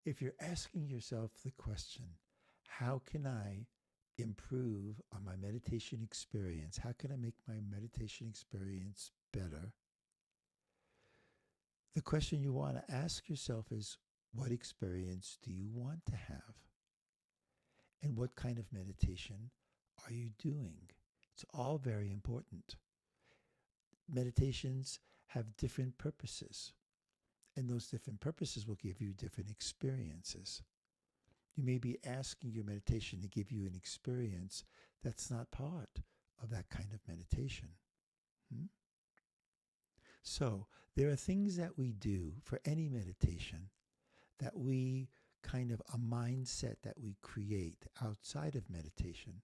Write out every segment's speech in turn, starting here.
If you're asking yourself the question, how can I improve on my meditation experience? How can I make my meditation experience better? The question you want to ask yourself is, what experience do you want to have? And what kind of meditation are you doing? It's all very important. Meditations have different purposes, and those different purposes will give you different experiences. You may be asking your meditation to give you an experience that's not part of that kind of meditation. Hmm? So, there are things that we do for any meditation that we kind of a mindset that we create outside of meditation.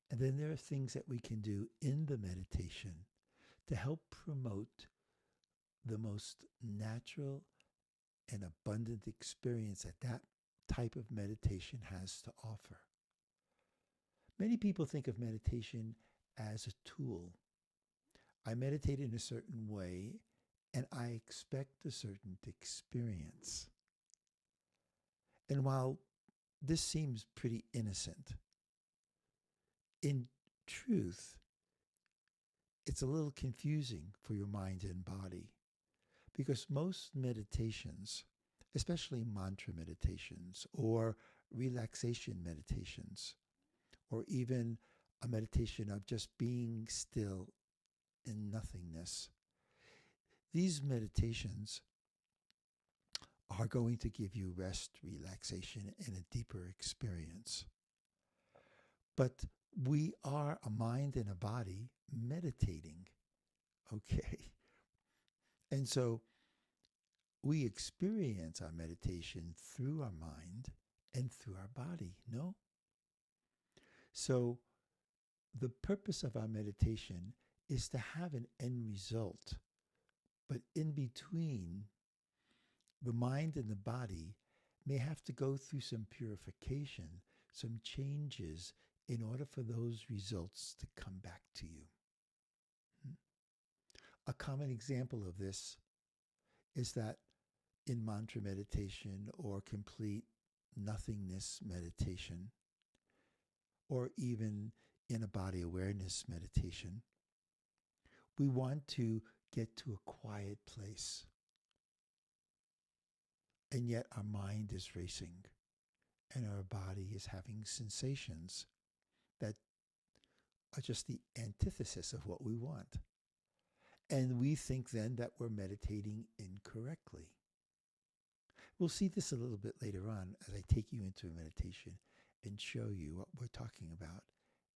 And then there are things that we can do in the meditation to help promote the most natural and abundant experience that that type of meditation has to offer. Many people think of meditation as a tool. I meditate in a certain way and I expect a certain experience. And while this seems pretty innocent, in truth, it's a little confusing for your mind and body because most meditations, especially mantra meditations or relaxation meditations, or even a meditation of just being still in nothingness, these meditations are going to give you rest, relaxation, and a deeper experience. But we are a mind and a body meditating, okay? And so we experience our meditation through our mind and through our body, no? So the purpose of our meditation is to have an end result, but in between, the mind and the body may have to go through some purification, some changes in order for those results to come back to you. A common example of this is that in mantra meditation or complete nothingness meditation, or even in a body awareness meditation, we want to get to a quiet place. And yet our mind is racing and our body is having sensations that are just the antithesis of what we want. And we think then that we're meditating incorrectly. We'll see this a little bit later on as I take you into a meditation and show you what we're talking about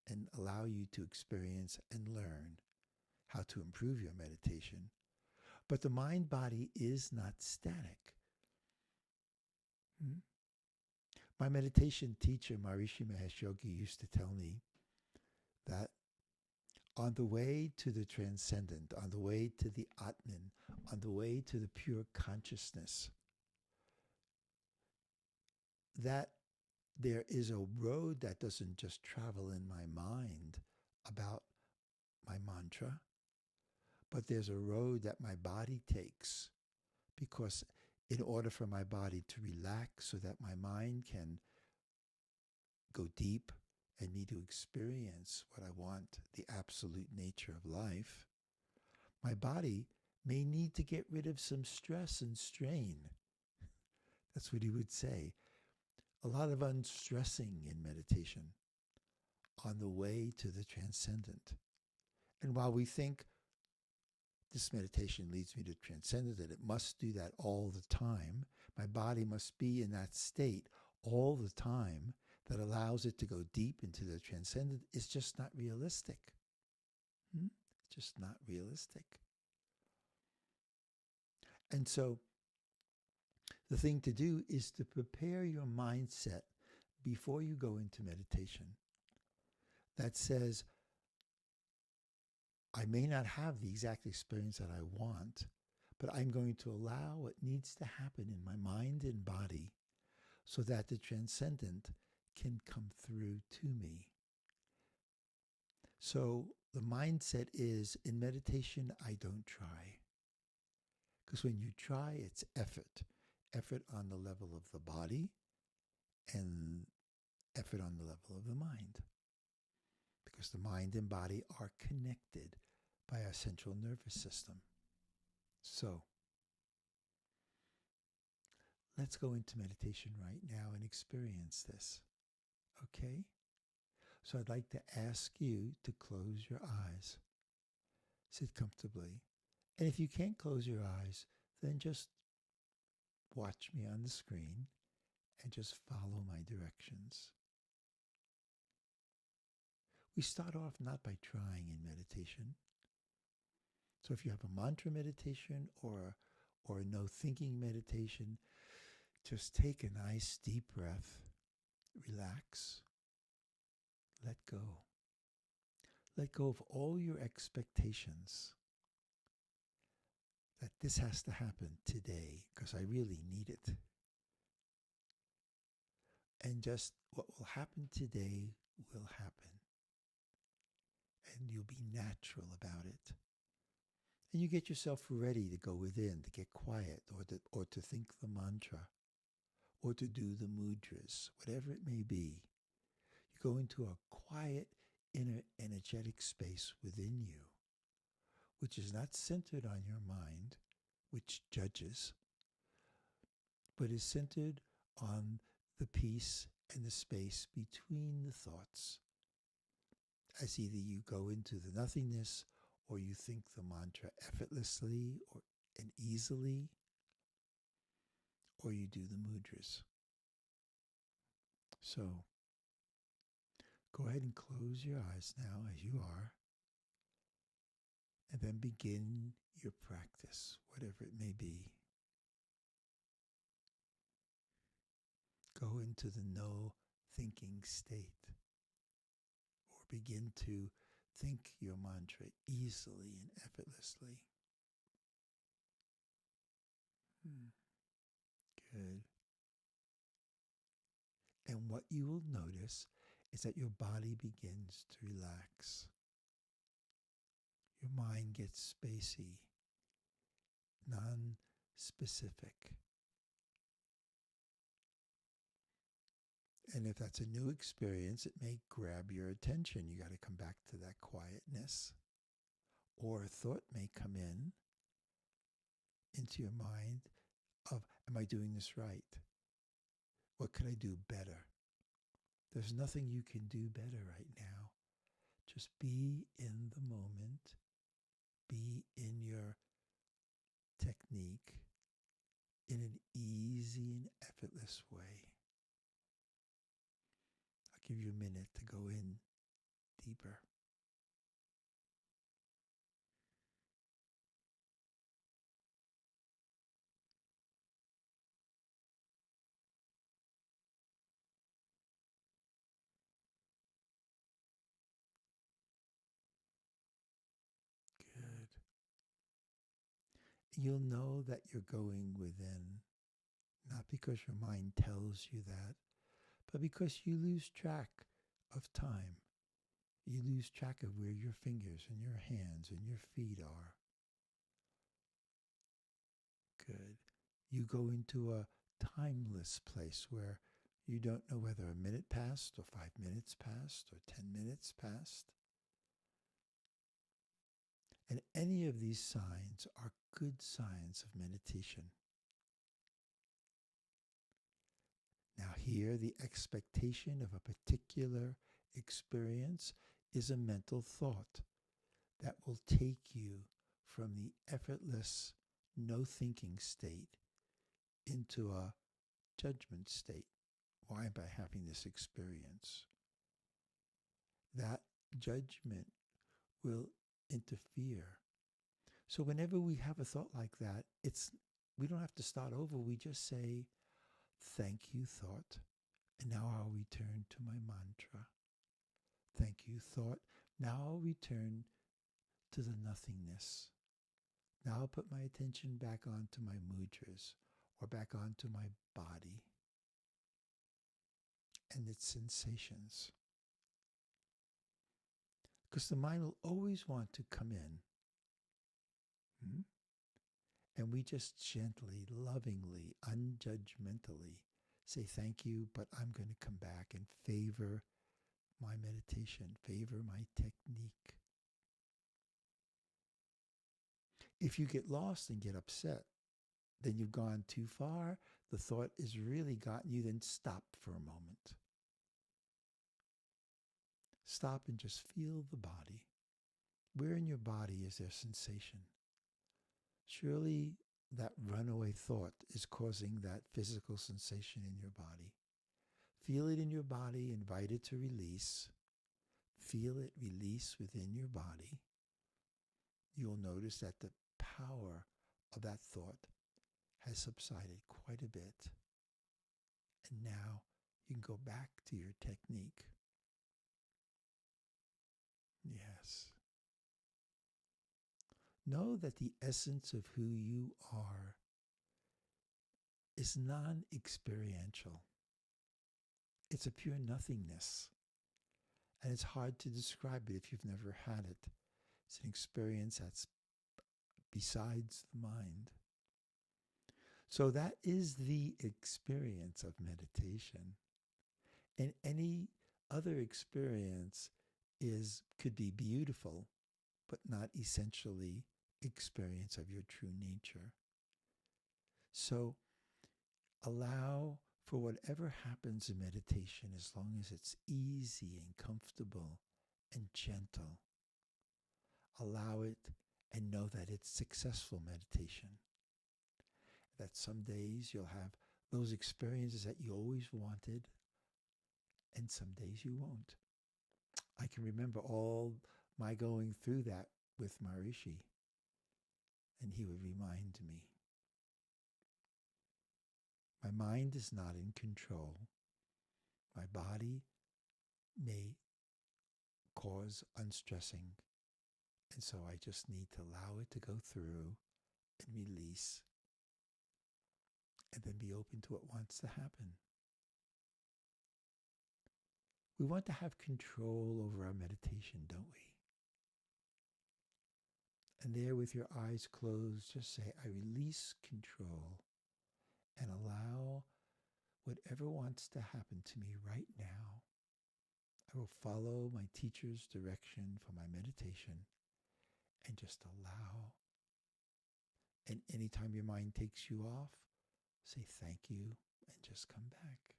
and allow you to experience and learn how to improve your meditation. But the mind body is not static. My meditation teacher, Maharishi Mahesh Yogi, used to tell me that on the way to the transcendent, on the way to the Atman, on the way to the pure consciousness, that there is a road that doesn't just travel in my mind about my mantra, but there's a road that my body takes, because in order for my body to relax so that my mind can go deep and me to experience what I want, the absolute nature of life, my body may need to get rid of some stress and strain. That's what he would say. A lot of unstressing in meditation on the way to the transcendent. And while we think this meditation leads me to transcendent, that it must do that all the time, my body must be in that state all the time that allows it to go deep into the transcendent, is just not realistic. It's just not realistic. And so the thing to do is to prepare your mindset before you go into meditation that says, I may not have the exact experience that I want, but I'm going to allow what needs to happen in my mind and body so that the transcendent can come through to me. So the mindset is, in meditation, I don't try. Because when you try, it's effort. effort on the level of the body and effort on the level of the mind. Because the mind and body are connected by our central nervous system. So, let's go into meditation right now and experience this. Okay? So I'd like to ask you to close your eyes. Sit comfortably. And if you can't close your eyes, then just watch me on the screen and just follow my directions. We start off not by trying in meditation. So if you have a mantra meditation or a no thinking meditation, just take a nice deep breath, relax, let go. Let go of all your expectations that this has to happen today because I really need it. And just what will happen today will happen. And you'll be natural about it. And you get yourself ready to go within, to get quiet, or to think the mantra, or to do the mudras, whatever it may be. You go into a quiet, inner energetic space within you, which is not centered on your mind, which judges, but is centered on the peace and the space between the thoughts. As either you go into the nothingness or you think the mantra effortlessly and easily, or you do the mudras. So, go ahead and close your eyes now as you are, and then begin your practice, whatever it may be. Go into the no thinking state, or begin to think your mantra easily and effortlessly. Good. And what you will notice is that your body begins to relax. Your mind gets spacey, non-specific. And if that's a new experience, it may grab your attention. You got to come back to that quietness. Or a thought may come into your mind of, am I doing this right? What could I do better? There's nothing you can do better right now. Just be in the moment. Be in your technique in an easy and effortless way. I'll give you a minute to go in deeper. Good. You'll know that you're going within, not because your mind tells you that, but because you lose track of time. You lose track of where your fingers and your hands and your feet are. Good. You go into a timeless place where you don't know whether a minute passed or 5 minutes passed or 10 minutes passed. And any of these signs are good signs of meditation. Now here, the expectation of a particular experience is a mental thought that will take you from the effortless, no thinking state into a judgment state. Why am I having this experience? That judgment will interfere. So whenever we have a thought like that, we don't have to start over. We just say, thank you, thought. And now I'll return to my mantra. Thank you, thought. Now I'll return to the nothingness. Now I'll put my attention back onto my mudras or back onto my body and its sensations. Because the mind will always want to come in. And we just gently, lovingly, unjudgmentally say thank you, but I'm going to come back and favor my meditation, favor my technique. If you get lost and get upset, then you've gone too far. The thought has really gotten you, then stop for a moment. Stop and just feel the body. Where in your body is there sensation? Surely that runaway thought is causing that physical sensation in your body. Feel it in your body, invite it to release. Feel it release within your body. You'll notice that the power of that thought has subsided quite a bit. And now you can go back to your technique. Yes. Know that the essence of who you are is non-experiential. It's a pure nothingness. And it's hard to describe it if you've never had it. It's an experience that's besides the mind. So that is the experience of meditation. And any other experience could be beautiful, but not essentially experience of your true nature. So allow for whatever happens in meditation, as long as it's easy and comfortable and gentle. Allow it and know that it's successful meditation. That some days you'll have those experiences that you always wanted, and some days you won't. I can remember all my going through that with Maharishi, and he would remind me. My mind is not in control. My body may cause unstressing, and so I just need to allow it to go through and release, and then be open to what wants to happen. We want to have control over our meditation, don't we? And there, with your eyes closed, just say, I release control and allow whatever wants to happen to me right now. I will follow my teacher's direction for my meditation and just allow. And anytime your mind takes you off, say thank you and just come back.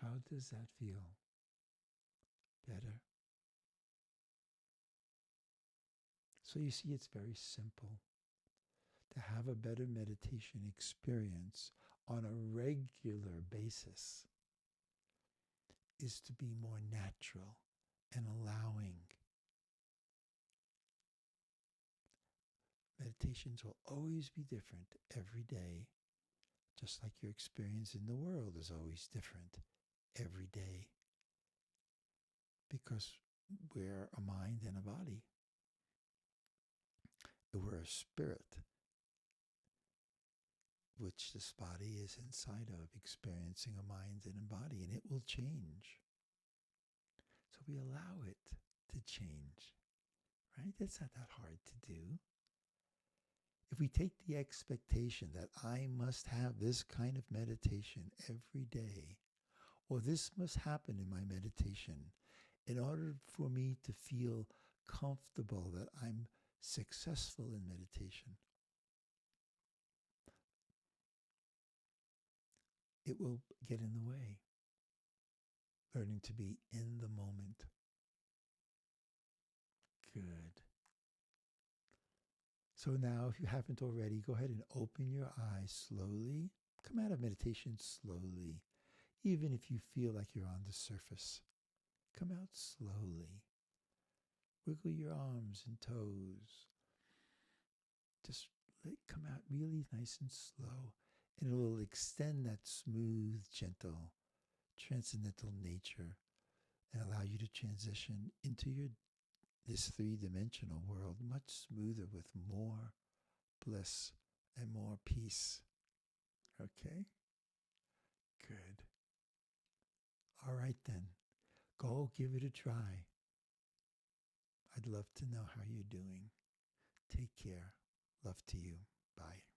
How does that feel? Better? So you see, it's very simple. To have a better meditation experience on a regular basis is to be more natural and allowing. Meditations will always be different every day, just like your experience in the world is always different every day, because we're a mind and a body. We're a spirit, which this body is inside of, experiencing a mind and a body, and it will change. So we allow it to change, right? That's not that hard to do. If we take the expectation that I must have this kind of meditation every day, or this must happen in my meditation in order for me to feel comfortable that I'm successful in meditation, it will get in the way. Learning to be in the moment. Good. So now, if you haven't already, go ahead and open your eyes slowly. Come out of meditation slowly, even if you feel like you're on the surface. Come out slowly. Wiggle your arms and toes. Just let it come out really nice and slow. And it will extend that smooth, gentle, transcendental nature and allow you to transition into this three-dimensional world much smoother, with more bliss and more peace. Okay? Good. All right then. Go give it a try. I'd love to know how you're doing. Take care. Love to you. Bye.